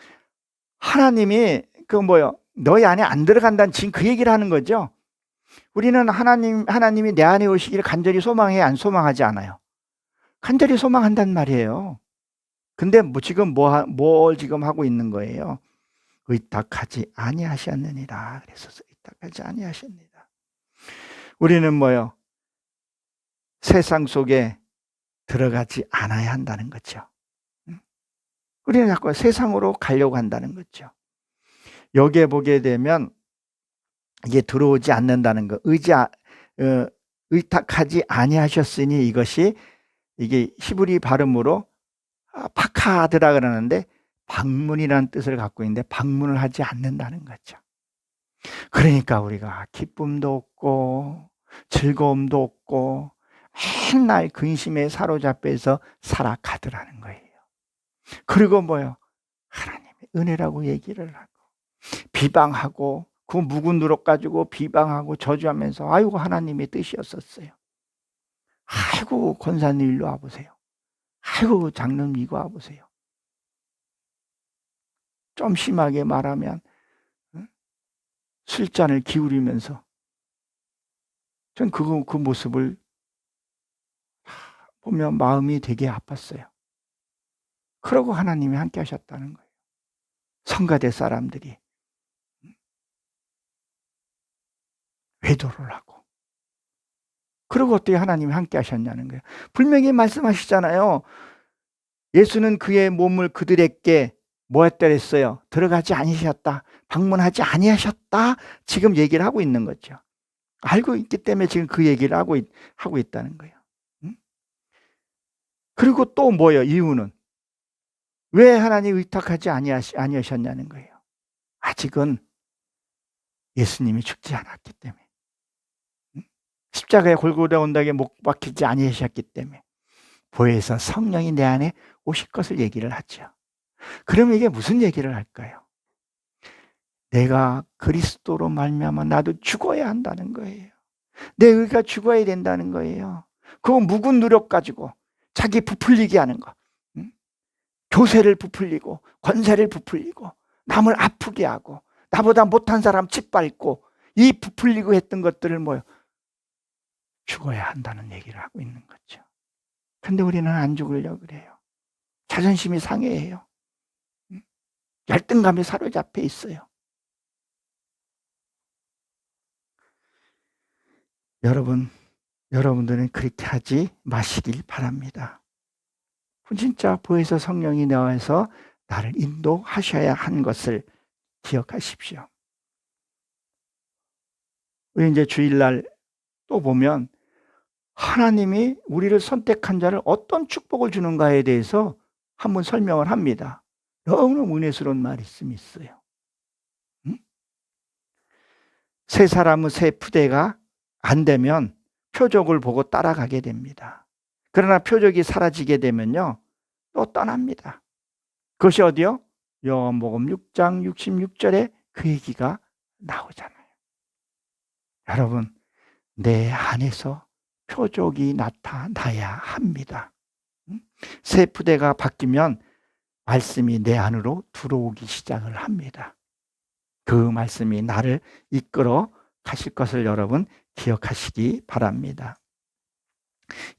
S1: 하나님이 너희 안에 안 들어간다는 지금 그 얘기를 하는 거죠. 우리는 하나님이 내 안에 오시기를 간절히 소망해, 안 소망하지 않아요? 간절히 소망한단 말이에요. 근데 뭘 지금 하고 있는 거예요? 의탁하지 아니하셨느니라. 그래서 의탁하지 아니하셨느니라. 우리는 뭐요? 세상 속에 들어가지 않아야 한다는 거죠. 우리는 자꾸 세상으로 가려고 한다는 거죠. 여기에 보게 되면 이게 들어오지 않는다는 거, 의탁하지 아니하셨으니 이것이 이게 히브리 발음으로 파카드라 그러는데 방문이라는 뜻을 갖고 있는데 방문을 하지 않는다는 거죠. 그러니까 우리가 기쁨도 없고 즐거움도 없고 맨날 근심에 사로잡혀서 살아가더라는 거예요. 그리고 뭐요? 하나님의 은혜라고 얘기를 하고 비방하고 그 묵은 누룩 가지고 비방하고 저주하면서 아이고 하나님의 뜻이었었어요. 아이고 권사님 일로 와보세요. 아이고 장로님 이거 와보세요. 좀 심하게 말하면 술잔을 기울이면서 전 그 모습을 보면 마음이 되게 아팠어요. 그러고 하나님이 함께 하셨다는 거예요. 성가대 사람들이 외도를 하고 그리고 어떻게 하나님이 함께 하셨냐는 거예요. 분명히 말씀하시잖아요. 예수는 그의 몸을 그들에게 뭐 했다 그랬어요? 들어가지 아니하셨다. 방문하지 아니하셨다. 지금 얘기를 하고 있는 거죠. 알고 있기 때문에 지금 그 얘기를 하고 있다는 거예요. 그리고 또 뭐예요? 이유는 왜 하나님 의탁하지 아니하셨냐는 거예요. 아직은 예수님이 죽지 않았기 때문에 십자가에 골고다 온다게 못 박히지 아니하셨기 때문에 보혜사 성령이 내 안에 오실 것을 얘기를 하죠. 그러면 이게 무슨 얘기를 할까요? 내가 그리스도로 말미암아 나도 죽어야 한다는 거예요. 내 의가 죽어야 된다는 거예요. 그거 묵은 누력 가지고 자기 부풀리게 하는 거. 교세를 부풀리고 권세를 부풀리고 남을 아프게 하고 나보다 못한 사람 짓밟고 이 부풀리고 했던 것들을 뭐요? 죽어야 한다는 얘기를 하고 있는 거죠. 근데 우리는 안 죽으려고 그래요. 자존심이 상해해요. 열등감에 사로잡혀 있어요. 여러분들은 그렇게 하지 마시길 바랍니다. 진짜 보혜사 성령이 나와서 나를 인도하셔야 한 것을 기억하십시오. 우리 이제 주일날 또 보면 하나님이 우리를 선택한 자를 어떤 축복을 주는가에 대해서 한번 설명을 합니다. 너무너무 은혜스러운 말씀이 있어요. 새 사람의 새 푸대가 안 되면 표적을 보고 따라가게 됩니다. 그러나 표적이 사라지게 되면요 또 떠납니다. 그것이 어디요? 요한복음 6장 66절에 그 얘기가 나오잖아요. 여러분 내 안에서 표적이 나타나야 합니다. 새 푸대가 바뀌면 말씀이 내 안으로 들어오기 시작을 합니다. 그 말씀이 나를 이끌어 가실 것을 여러분 기억하시기 바랍니다.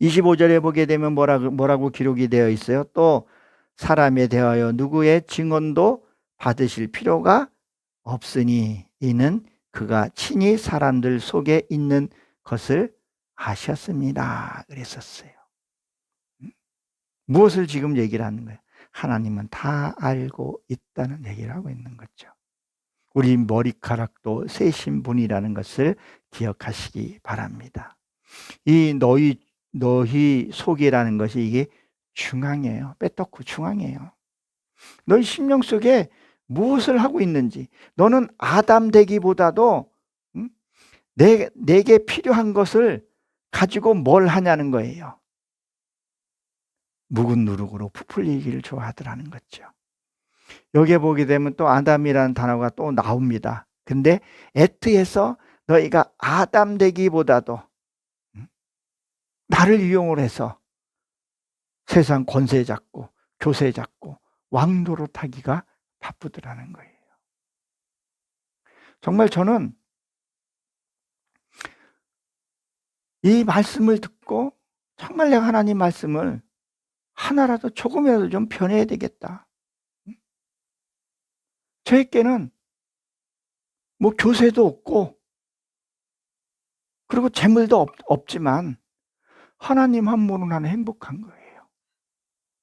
S1: 25절에 보게 되면 뭐라고 기록이 되어 있어요? 또 사람에 대하여 누구의 증언도 받으실 필요가 없으니 이는 그가 친히 사람들 속에 있는 것을 아셨습니다. 그랬었어요. 무엇을 지금 얘기를 하는 거예요? 하나님은 다 알고 있다는 얘기를 하고 있는 거죠. 우리 머리카락도 세신 분이라는 것을 기억하시기 바랍니다. 이 너희 속이라는 것이 이게 중앙이에요. 빼떡고 중앙이에요. 너희 심령 속에 무엇을 하고 있는지 너는 아담 되기보다도 내게 필요한 것을 가지고 뭘 하냐는 거예요. 묵은 누룩으로 부풀리기를 좋아하더라는 거죠. 여기에 보게 되면 또 아담이라는 단어가 또 나옵니다. 근데 에트에서 너희가 아담 되기보다도 나를 이용을 해서 세상 권세 잡고 교세 잡고 왕노릇 하기가 바쁘더라는 거예요. 정말 저는 이 말씀을 듣고 정말 내가 하나님 말씀을 하나라도 조금이라도 좀 변해야 되겠다. 저에게는 뭐 교세도 없고 그리고 재물도 없지만 하나님 한 분은 나는 행복한 거예요.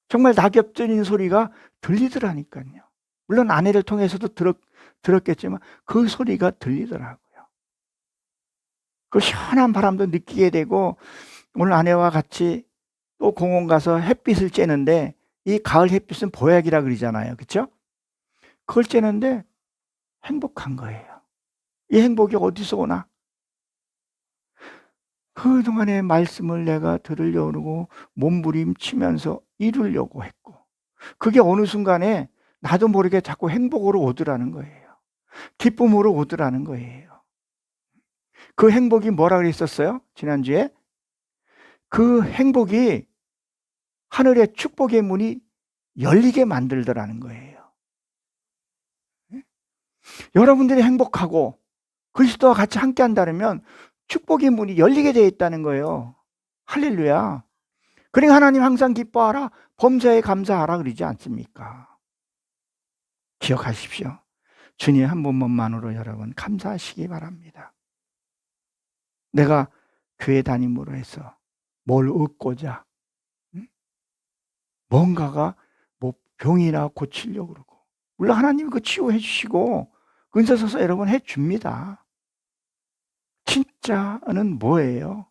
S1: 정말 낙엽 들리는 소리가 들리더라니까요. 물론 아내를 통해서도 들었겠지만 그 소리가 들리더라고요. 그 시원한 바람도 느끼게 되고, 오늘 아내와 같이 또 공원 가서 햇빛을 쬐는데, 이 가을 햇빛은 보약이라 그러잖아요. 그렇죠? 그걸 쬐는데 행복한 거예요. 이 행복이 어디서 오나? 그동안의 말씀을 내가 들으려고 몸부림치면서 이루려고 했고, 그게 어느 순간에 나도 모르게 자꾸 행복으로 오더라는 거예요. 기쁨으로 오더라는 거예요. 그 행복이 뭐라 그랬었어요? 지난주에? 그 행복이 하늘의 축복의 문이 열리게 만들더라는 거예요. 여러분들이 행복하고 그리스도와 같이 함께 한다면 축복의 문이 열리게 되어 있다는 거예요. 할렐루야. 그러니까 하나님 항상 기뻐하라, 범사에 감사하라 그러지 않습니까? 기억하십시오. 주님 한 분만으로 여러분 감사하시기 바랍니다. 내가 교회 다님으로 해서 뭘 얻고자, 뭔가가 뭐 병이나 고치려고 그러고, 물론 하나님이 그 치유해 주시고 은사 서서 여러분 해 줍니다. 진짜는 뭐예요?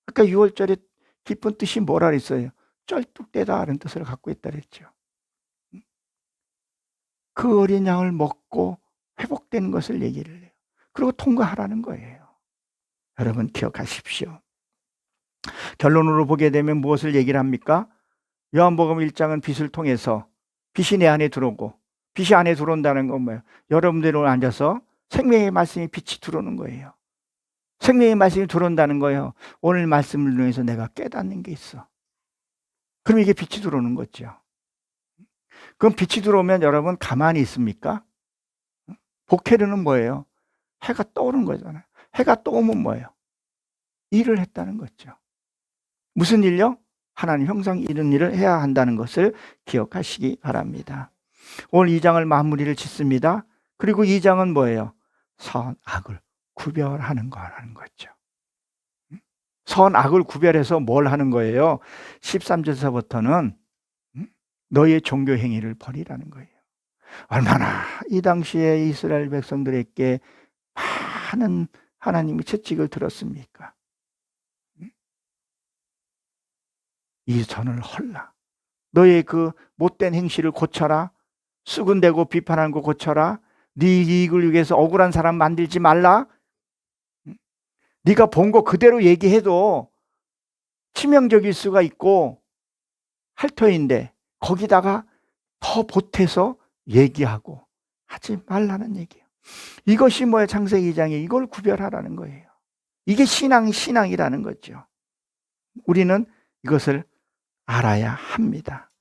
S1: 아까 6월절에 기쁜 뜻이 뭐라 그랬어요? 쩔뚝대다라는 뜻을 갖고 있다 그랬죠. 그 어린 양을 먹고 회복되는 것을 얘기를 해요. 그리고 통과하라는 거예요. 여러분 기억하십시오. 결론으로 보게 되면 무엇을 얘기를 합니까? 요한복음 1장은 빛을 통해서 빛이 내 안에 들어오고, 빛이 안에 들어온다는 건 뭐예요? 여러분들이 앉아서 생명의 말씀이 빛이 들어오는 거예요. 생명의 말씀이 들어온다는 거예요. 오늘 말씀을 통해서 내가 깨닫는 게 있어. 그럼 이게 빛이 들어오는 거죠. 그럼 빛이 들어오면 여러분 가만히 있습니까? 복회르는 뭐예요? 해가 떠오르는 거잖아요. 해가 떠오면 뭐예요? 일을 했다는 거죠. 무슨 일요? 하나님 형상 이런 일을 해야 한다는 것을 기억하시기 바랍니다. 오늘 2장을 마무리를 짓습니다. 그리고 2장은 뭐예요? 선악을 구별하는 거라는 거죠. 선악을 구별해서 뭘 하는 거예요? 13절서부터는 너희의 종교 행위를 버리라는 거예요. 얼마나 이 당시에 이스라엘 백성들에게 많은 하나님의 채찍을 들었습니까? 이 선을 헐라. 너의 그 못된 행실을 고쳐라. 수군대고 비판하는 거 고쳐라. 네 이익을 위해서 억울한 사람 만들지 말라. 네가 본 거 그대로 얘기해도 치명적일 수가 있고 할 터인데 거기다가 더 보태서 얘기하고 하지 말라는 얘기예요. 이것이 뭐예요? 창세기 2장에 이걸 구별하라는 거예요. 이게 신앙이라는 거죠. 우리는 이것을 알아야 합니다.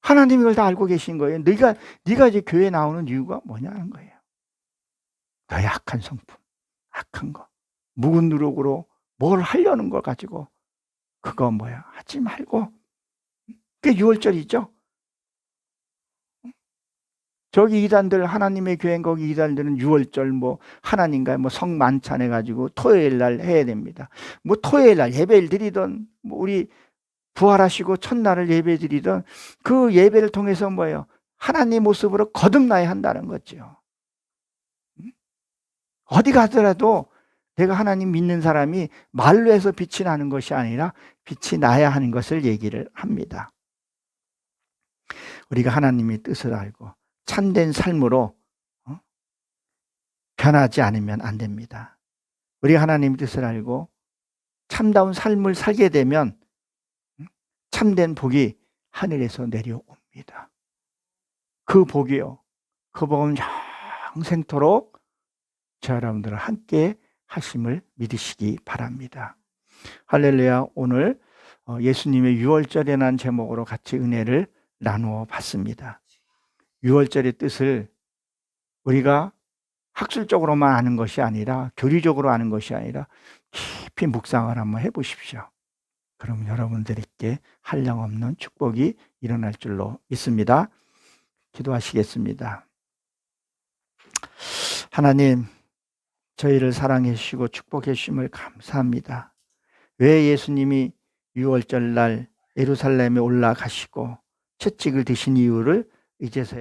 S1: 하나님이 이걸 다 알고 계신 거예요. 네가 이제 교회에 나오는 이유가 뭐냐는 거예요. 너의 악한 성품, 악한 거, 묵은 누룩으로 뭘 하려는 걸 가지고 그거 뭐야 하지 말고. 그게 6월절이죠. 저기 이단들, 하나님의 교회 거기 이단들은 6월절 뭐 하나님과 뭐 성만찬 해가지고 토요일 날 해야 됩니다. 뭐 토요일 날 예배를 드리던, 뭐 우리 부활하시고 첫날을 예배 드리던 그 예배를 통해서 뭐예요? 하나님 모습으로 거듭나야 한다는 거죠. 어디 가더라도 내가 하나님 믿는 사람이 말로 해서 빛이 나는 것이 아니라 빛이 나야 하는 것을 얘기를 합니다. 우리가 하나님의 뜻을 알고 참된 삶으로 변하지 않으면 안 됩니다. 우리가 하나님의 뜻을 알고 참다운 삶을 살게 되면 참된 복이 하늘에서 내려옵니다. 그 복이요, 그 복은 영생토록 저 여러분들과 함께 하심을 믿으시기 바랍니다. 할렐루야. 오늘 예수님의 6월절이라는 제목으로 같이 은혜를 나누어 봤습니다. 6월절의 뜻을 우리가 학술적으로만 아는 것이 아니라, 교리적으로 아는 것이 아니라 깊이 묵상을 한번 해보십시오. 그럼 여러분들에게 한량없는 축복이 일어날 줄로 믿습니다. 기도하시겠습니다. 하나님, 저희를 사랑해 주시고 축복해 주심을 감사합니다. 왜 예수님이 6월절 날 예루살렘에 올라가시고 채찍을 드신 이유를 이제서야